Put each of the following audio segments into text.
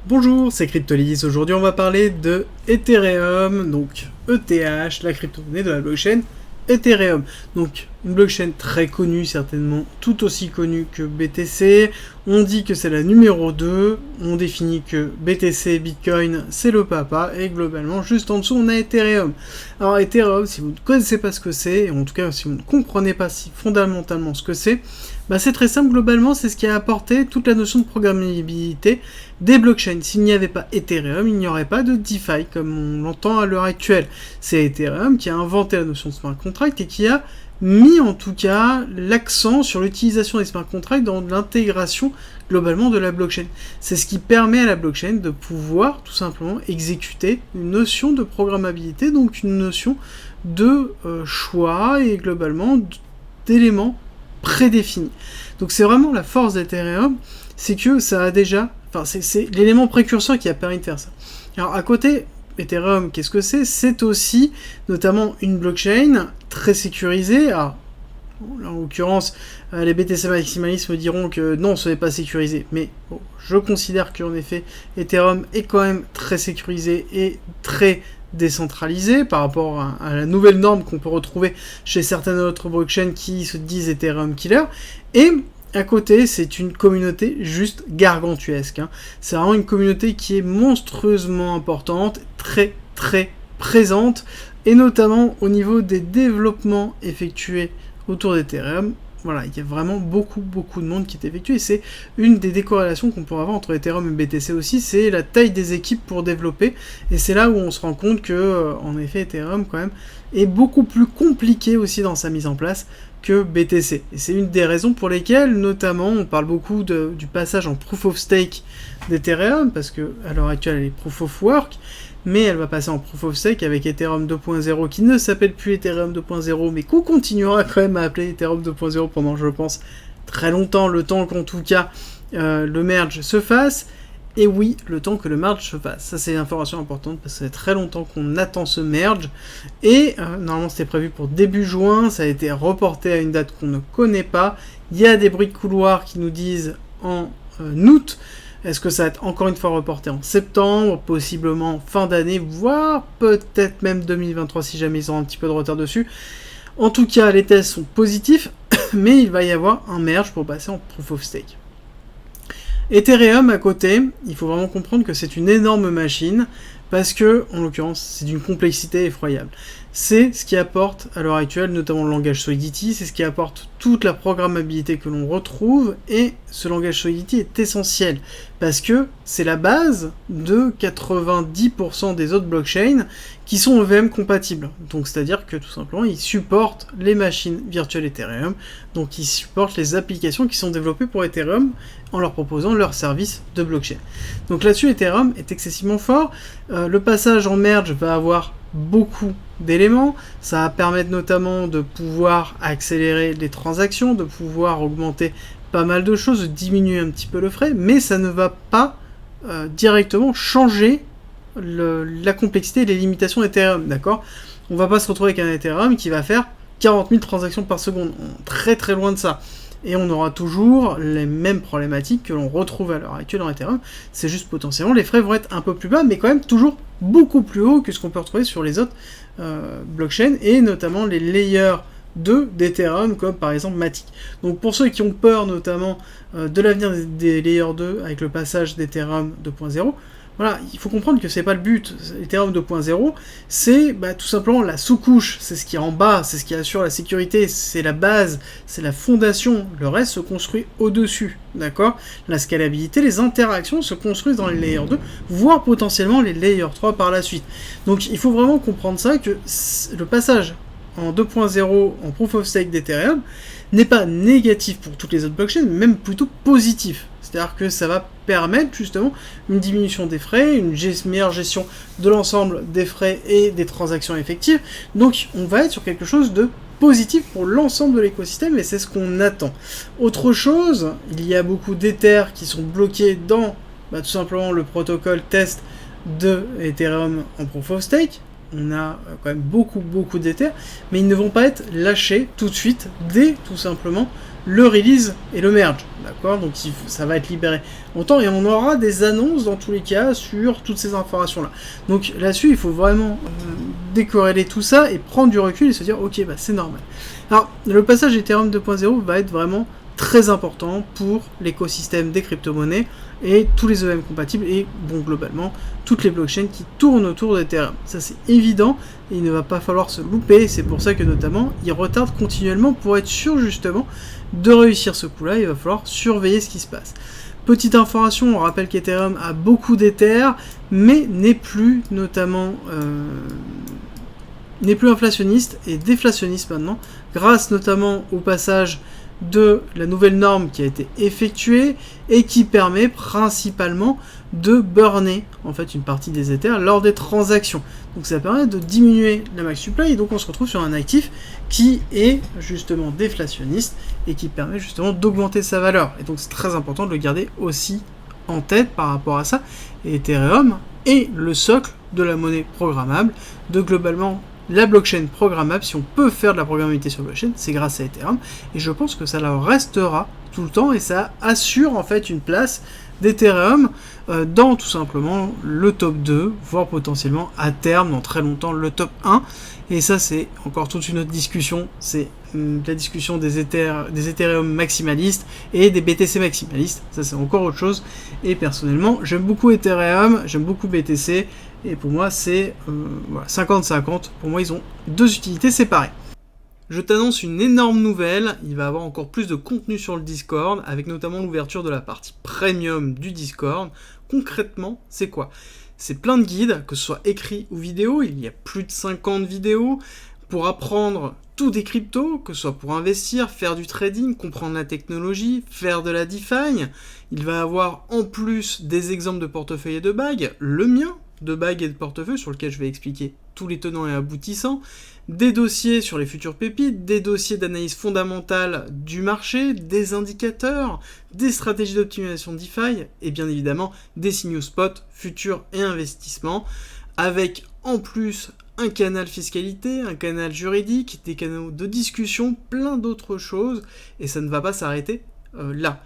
Bonjour, c'est Cryptolis. Aujourd'hui, on va parler de Ethereum, donc ETH, la crypto-monnaie de la blockchain Ethereum. Donc, une blockchain très connue, certainement tout aussi connue que BTC. On dit que c'est la numéro 2. On définit que BTC, Bitcoin, c'est le papa. Et globalement, juste en dessous, on a Ethereum. Alors, Ethereum, si vous ne connaissez pas ce que c'est, en tout cas, si vous ne comprenez pas si fondamentalement ce que c'est très simple, globalement, c'est ce qui a apporté toute la notion de programmabilité des blockchains. S'il n'y avait pas Ethereum, il n'y aurait pas de DeFi, comme on l'entend à l'heure actuelle. C'est Ethereum qui a inventé la notion de smart contract et qui a mis en tout cas l'accent sur l'utilisation des smart contracts dans l'intégration globalement de la blockchain. C'est ce qui permet à la blockchain de pouvoir tout simplement exécuter une notion de programmabilité, donc une notion de choix et globalement d'éléments prédéfinis. Donc c'est vraiment la force d'Ethereum, c'est que ça a déjà, c'est l'élément précurseur qui a permis de faire ça. Alors à côté, Ethereum, qu'est-ce que c'est ? C'est aussi notamment une blockchain très sécurisée. Alors, en l'occurrence, les BTC maximalistes me diront que non, ce n'est pas sécurisé. Mais bon, je considère qu'en effet, Ethereum est quand même très sécurisé et très décentralisé par rapport à la nouvelle norme qu'on peut retrouver chez certaines autres blockchains qui se disent Ethereum killer. Et à côté, c'est une communauté juste gargantuesque. C'est vraiment une communauté qui est monstrueusement importante, très très présente, et notamment au niveau des développements effectués autour d'Ethereum. Voilà, il y a vraiment beaucoup de monde qui est effectué, et c'est une des décorrélations qu'on pourrait avoir entre Ethereum et BTC aussi, c'est la taille des équipes pour développer, et c'est là où on se rend compte que, en effet, Ethereum, quand même, est beaucoup plus compliqué aussi dans sa mise en place que BTC. Et c'est une des raisons pour lesquelles, notamment, on parle beaucoup du passage en Proof of Stake d'Ethereum, parce que à l'heure actuelle, elle est Proof of Work, mais elle va passer en Proof of Stake avec Ethereum 2.0 qui ne s'appelle plus Ethereum 2.0 mais qu'on continuera quand même à appeler Ethereum 2.0 pendant, je pense, très longtemps, le temps qu'en tout cas le merge se fasse. Et oui, le temps que le merge se fasse. Ça, c'est une information importante parce que ça fait très longtemps qu'on attend ce merge. Et normalement, c'était prévu pour début juin. Ça a été reporté à une date qu'on ne connaît pas. Il y a des bruits de couloir qui nous disent en août. Est-ce que ça va être encore une fois reporté en septembre, possiblement fin d'année, voire peut-être même 2023 si jamais ils ont un petit peu de retard dessus. En tout cas, les tests sont positifs, mais il va y avoir un merge pour passer en Proof of Stake. Ethereum à côté, il faut vraiment comprendre que c'est une énorme machine, parce que, en l'occurrence, c'est d'une complexité effroyable. C'est ce qui apporte, à l'heure actuelle, notamment le langage Solidity, c'est ce qui apporte toute la programmabilité que l'on retrouve, et ce langage Solidity est essentiel, parce que c'est la base de 90% des autres blockchains qui sont EVM compatibles. Donc c'est-à-dire que tout simplement, ils supportent les machines virtuelles Ethereum, donc ils supportent les applications qui sont développées pour Ethereum en leur proposant leurs services de blockchain. Donc là-dessus, Ethereum est excessivement fort. Le passage en merge va avoir beaucoup d'éléments, ça va permettre notamment de pouvoir accélérer les transactions, de pouvoir augmenter pas mal de choses, de diminuer un petit peu le frais, mais ça ne va pas directement changer la complexité et les limitations d'Ethereum, d'accord ? On va pas se retrouver avec un Ethereum qui va faire 40 000 transactions par seconde, très très loin de ça. Et on aura toujours les mêmes problématiques que l'on retrouve à l'heure actuelle dans Ethereum. C'est juste potentiellement, les frais vont être un peu plus bas, mais quand même toujours beaucoup plus haut que ce qu'on peut retrouver sur les autres blockchains, et notamment les layers 2 d'Ethereum, comme par exemple Matic. Donc pour ceux qui ont peur notamment de l'avenir des layers 2 avec le passage d'Ethereum 2.0, voilà, il faut comprendre que c'est pas le but. Ethereum 2.0, c'est tout simplement la sous-couche, c'est ce qui est en bas, c'est ce qui assure la sécurité, c'est la base, c'est la fondation. Le reste se construit au-dessus, d'accord ? La scalabilité, les interactions se construisent dans les layers 2, voire potentiellement les layers 3 par la suite. Donc il faut vraiment comprendre ça, que le passage en 2.0 en Proof of Stake d'Ethereum n'est pas négatif pour toutes les autres blockchains, mais même plutôt positif. C'est-à-dire que ça va permettre justement une diminution des frais, une meilleure gestion de l'ensemble des frais et des transactions effectives. Donc on va être sur quelque chose de positif pour l'ensemble de l'écosystème, et c'est ce qu'on attend. Autre chose, il y a beaucoup d'Ethers qui sont bloqués dans tout simplement le protocole test de Ethereum en Proof of Stake. on a quand même beaucoup d'Ether, mais ils ne vont pas être lâchés tout de suite, dès tout simplement le release et le merge, d'accord? Donc ça va être libéré longtemps, et on aura des annonces dans tous les cas sur toutes ces informations-là. Donc là-dessus, il faut vraiment décorréler tout ça et prendre du recul et se dire, ok, bah c'est normal. Alors, le passage Ethereum 2.0 va être vraiment très important pour l'écosystème des crypto-monnaies et tous les EVM compatibles et, bon, globalement, toutes les blockchains qui tournent autour d'Ethereum. Ça, c'est évident et il ne va pas falloir se louper. C'est pour ça que, notamment, ils retardent continuellement pour être sûr, justement, de réussir ce coup-là. Il va falloir surveiller ce qui se passe. Petite information, on rappelle qu'Ethereum a beaucoup d'Ether, mais n'est plus, notamment... n'est plus inflationniste et déflationniste maintenant, grâce notamment au passage de la nouvelle norme qui a été effectuée et qui permet principalement de burner en fait une partie des Ethers lors des transactions. Donc ça permet de diminuer la max supply et donc on se retrouve sur un actif qui est justement déflationniste et qui permet justement d'augmenter sa valeur. Et donc c'est très important de le garder aussi en tête par rapport à ça. Et Ethereum est le socle de la monnaie programmable, de globalement la blockchain programmable. Si on peut faire de la programmabilité sur la blockchain, c'est grâce à Ethereum, et je pense que ça leur restera tout le temps, et ça assure en fait une place d'Ethereum dans tout simplement le top 2, voire potentiellement à terme, dans très longtemps, le top 1, et ça c'est encore toute une autre discussion, c'est la discussion des Ethereum maximalistes et des BTC maximalistes, ça c'est encore autre chose, et personnellement j'aime beaucoup Ethereum, j'aime beaucoup BTC, et pour moi c'est 50-50, pour moi ils ont deux utilités séparées. Je t'annonce une énorme nouvelle, il va y avoir encore plus de contenu sur le Discord, avec notamment l'ouverture de la partie premium du Discord. Concrètement, c'est quoi? C'est plein de guides, que ce soit écrits ou vidéo, il y a plus de 50 vidéos, pour apprendre tout des cryptos, que ce soit pour investir, faire du trading, comprendre la technologie, faire de la DeFi. Il va y avoir en plus des exemples de portefeuille et de bagues, le mien de bagues et de portefeuille sur lequel je vais expliquer tous les tenants et aboutissants, des dossiers sur les futures pépites, des dossiers d'analyse fondamentale du marché, des indicateurs, des stratégies d'optimisation DeFi et bien évidemment des signaux spot, futurs et investissements, avec en plus un canal fiscalité, un canal juridique, des canaux de discussion, plein d'autres choses, et ça ne va pas s'arrêter là.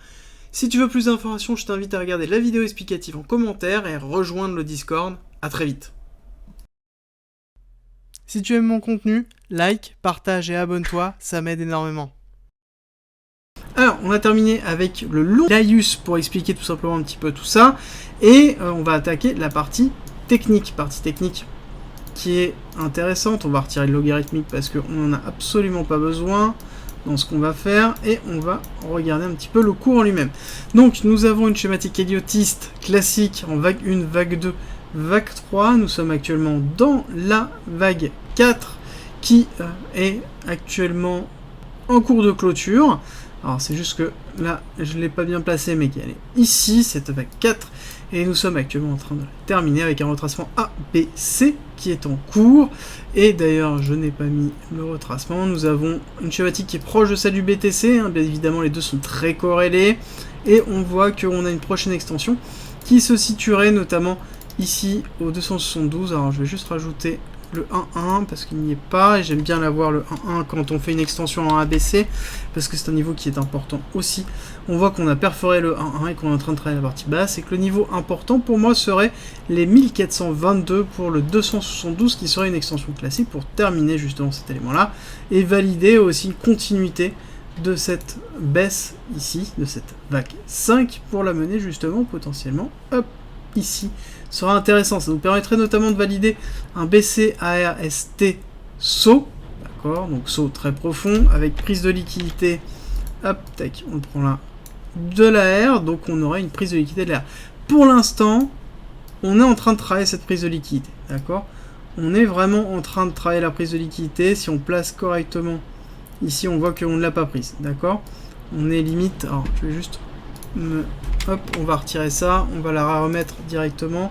Si tu veux plus d'informations, je t'invite à regarder la vidéo explicative en commentaire et à rejoindre le Discord. À très vite. Si tu aimes mon contenu, like, partage et abonne-toi, ça m'aide énormément. Alors, on a terminé avec le long laïus pour expliquer tout simplement un petit peu tout ça, et on va attaquer la partie technique qui est intéressante. On va retirer le logarithmique parce qu'on n'en a absolument pas besoin dans ce qu'on va faire, et on va regarder un petit peu le cours en lui-même. Donc nous avons une schématique héliotiste classique en vague 1, vague 2, vague 3, nous sommes actuellement dans la vague 4 qui est actuellement en cours de clôture. Alors c'est juste que là je ne l'ai pas bien placé, mais qu'elle est ici, cette vague 4, et nous sommes actuellement en train de la terminer avec un retracement ABC qui est en cours, et d'ailleurs je n'ai pas mis le retracement. Nous avons une schématique qui est proche de celle du BTC, bien évidemment les deux sont très corrélés, et on voit qu'on a une prochaine extension qui se situerait notamment ici au 272. Alors je vais juste rajouter le 1.1 parce qu'il n'y est pas, et j'aime bien l'avoir le 1.1 quand on fait une extension en ABC parce que c'est un niveau qui est important aussi. On voit qu'on a perforé le 1.1 et qu'on est en train de travailler la partie basse, et que le niveau important pour moi serait les 1422 pour le 272 qui serait une extension classique pour terminer justement cet élément là et valider aussi une continuité de cette baisse ici, de cette vague 5 pour la mener justement potentiellement hop ici. Sera intéressant, ça nous permettrait notamment de valider un BCARST saut, d'accord, donc saut très profond avec prise de liquidité, hop, tac, on prend là de l'AR, donc on aurait une prise de liquidité de l'AR. Pour l'instant, on est en train de travailler cette prise de liquidité, d'accord, on est vraiment en train de travailler la prise de liquidité. Si on place correctement ici, on voit qu'on ne l'a pas prise, d'accord, on est limite, alors je vais juste hop, on va retirer ça, on va la remettre directement,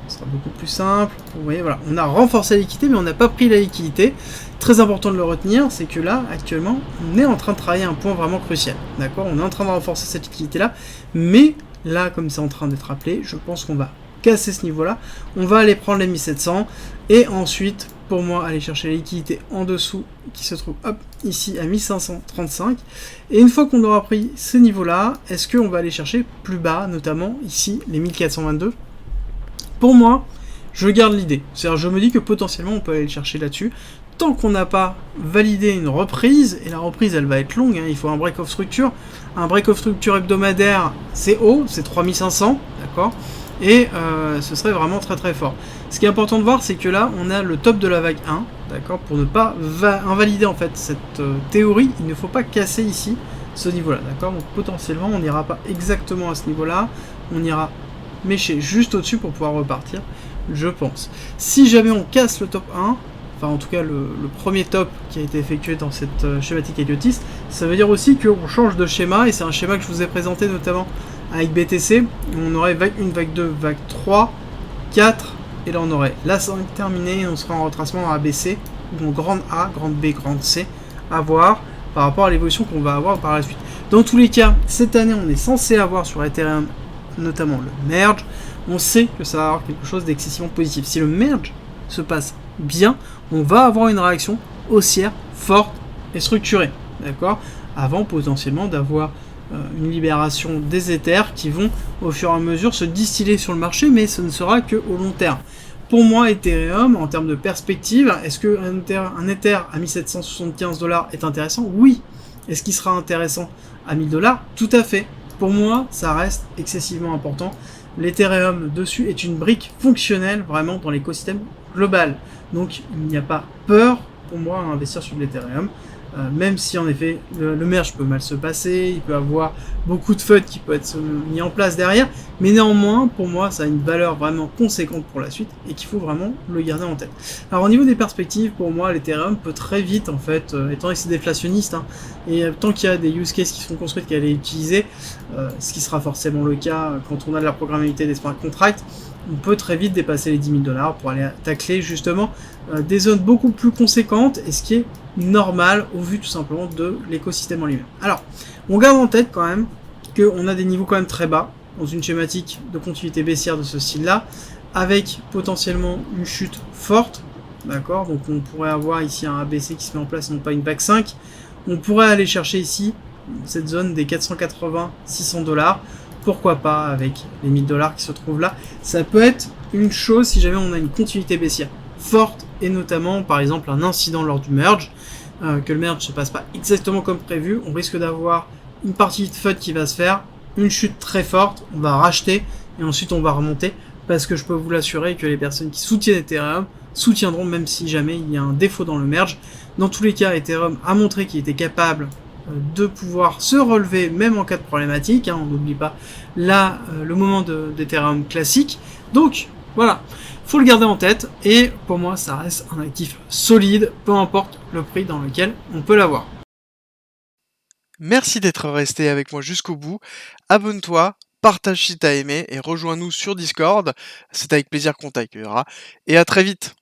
ce sera beaucoup plus simple. Vous voyez, voilà, on a renforcé la liquidité, mais on n'a pas pris la liquidité. Très important de le retenir, c'est que là, actuellement, on est en train de travailler un point vraiment crucial, d'accord, on est en train de renforcer cette liquidité-là, mais là, comme c'est en train d'être appelé, je pense qu'on va casser ce niveau-là, on va aller prendre les 1700, et ensuite, pour moi aller chercher la liquidité en dessous qui se trouve hop, ici à 1535. Et une fois qu'on aura pris ces niveaux-là, est-ce qu'on va aller chercher plus bas, notamment ici les 1422? Pour moi, je garde l'idée. C'est-à-dire je me dis que potentiellement on peut aller le chercher là-dessus. Tant qu'on n'a pas validé une reprise, et la reprise elle va être longue, hein, il faut un break-off structure. Un break-off structure hebdomadaire, c'est haut, c'est 3500, d'accord? Et ce serait vraiment très très fort. Ce qui est important de voir, c'est que là, on a le top de la vague 1, d'accord? Pour ne pas invalider en fait cette théorie, il ne faut pas casser ici ce niveau-là, d'accord? Donc potentiellement, on n'ira pas exactement à ce niveau-là, on ira mécher juste au-dessus pour pouvoir repartir, je pense. Si jamais on casse le top 1, enfin en tout cas le premier top qui a été effectué dans cette schématique Heliotis, ça veut dire aussi qu'on change de schéma, et c'est un schéma que je vous ai présenté notamment avec BTC, on aurait vague 1, vague 2, vague 3, 4, et là on aurait la 5 terminée, et on sera en retracement dans ABC, ou en grande A, grande B, grande C, à voir par rapport à l'évolution qu'on va avoir par la suite. Dans tous les cas, cette année on est censé avoir sur Ethereum notamment le merge, on sait que ça va avoir quelque chose d'excessivement positif. Si le merge se passe bien, on va avoir une réaction haussière forte et structurée, d'accord? Avant potentiellement d'avoir une libération des Ethers qui vont au fur et à mesure se distiller sur le marché, mais ce ne sera que au long terme. Pour moi, Ethereum, en termes de perspective, est-ce qu'un Ether à 1775 $ est intéressant? Oui. Est-ce qu'il sera intéressant à 1000 $? Tout à fait. Pour moi, ça reste excessivement important. L'Ethereum dessus est une brique fonctionnelle vraiment dans l'écosystème global. Donc il n'y a pas peur pour moi à investir sur l'Ethereum. Même si en effet le merge peut mal se passer, il peut avoir beaucoup de FUD qui peut être mis en place derrière, mais néanmoins pour moi ça a une valeur vraiment conséquente pour la suite et qu'il faut vraiment le garder en tête. Alors au niveau des perspectives, pour moi l'Ethereum peut très vite en fait, étant donné que c'est déflationniste, hein, et tant qu'il y a des use cases qui sont construits qui allaient utiliser, ce qui sera forcément le cas quand on a de la programmabilité des smart contracts, on peut très vite dépasser les 10 000 $ pour aller tacler justement des zones beaucoup plus conséquentes, et ce qui est normal au vu tout simplement de l'écosystème en lui-même. Alors, on garde en tête quand même qu'on a des niveaux quand même très bas dans une schématique de continuité baissière de ce style-là, avec potentiellement une chute forte, d'accord? Donc on pourrait avoir ici un ABC qui se met en place, non pas une vague 5. On pourrait aller chercher ici cette zone des 480-600 $. Pourquoi pas avec les 1000 $ qui se trouvent là. Ça peut être une chose si jamais on a une continuité baissière forte, et notamment par exemple un incident lors du merge, que le merge ne se passe pas exactement comme prévu, on risque d'avoir une partie de FUD qui va se faire, une chute très forte, on va racheter et ensuite on va remonter, parce que je peux vous l'assurer que les personnes qui soutiennent Ethereum soutiendront même si jamais il y a un défaut dans le merge. Dans tous les cas, Ethereum a montré qu'il était capable de pouvoir se relever même en cas de problématique, hein, on n'oublie pas là le moment d'Ethereum classique, donc voilà, faut le garder en tête, et pour moi ça reste un actif solide, peu importe le prix dans lequel on peut l'avoir. Merci d'être resté avec moi jusqu'au bout, abonne-toi, partage si t'as aimé, et rejoins-nous sur Discord, c'est avec plaisir qu'on t'accueillera, et à très vite.